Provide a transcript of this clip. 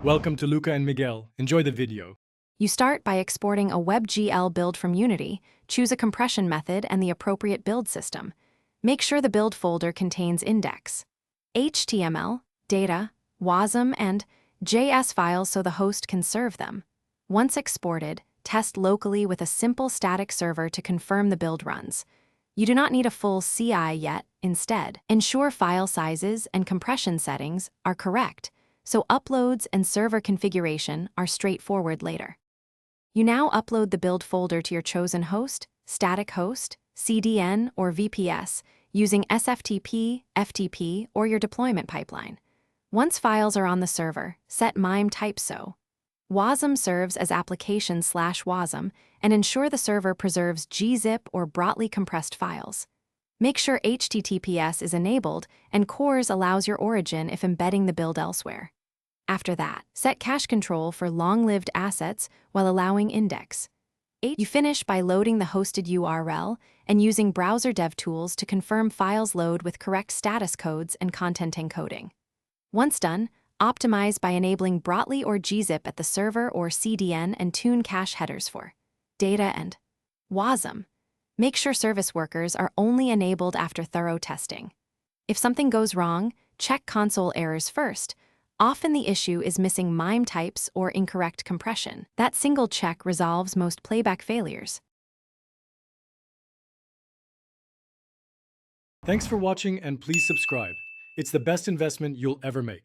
Welcome to Luca and Miguel. Enjoy the video. You start by exporting a Webgl build from Unity, choose a compression method and the appropriate build system. Make sure the build folder contains index, HTML, data, WASM, and JS files so the host can serve them. Once exported, test locally with a simple static server to confirm the build runs. You do not need a full CI yet. Instead, ensure file sizes and compression settings are correct, so uploads and server configuration are straightforward later. You now upload the build folder to your chosen host, static host, CDN, or VPS using SFTP, FTP, or your deployment pipeline. Once files are on the server, set MIME type so. WASM serves as application/WASM and ensure the server preserves gzip or broadly compressed files. Make sure HTTPS is enabled and CORS allows your origin if embedding the build elsewhere. After that, set cache control for long-lived assets while allowing index. You finish by loading the hosted URL and using browser dev tools to confirm files load with correct status codes and content encoding. Once done, optimize by enabling broadly or gzip at the server or CDN and tune cache headers for data and WASM. Make sure service workers are only enabled after thorough testing. If something goes wrong, check console errors first. Often the issue is missing MIME types or incorrect compression. That single check resolves most playback failures. Thanks for watching and please subscribe. It's the best investment you'll ever make.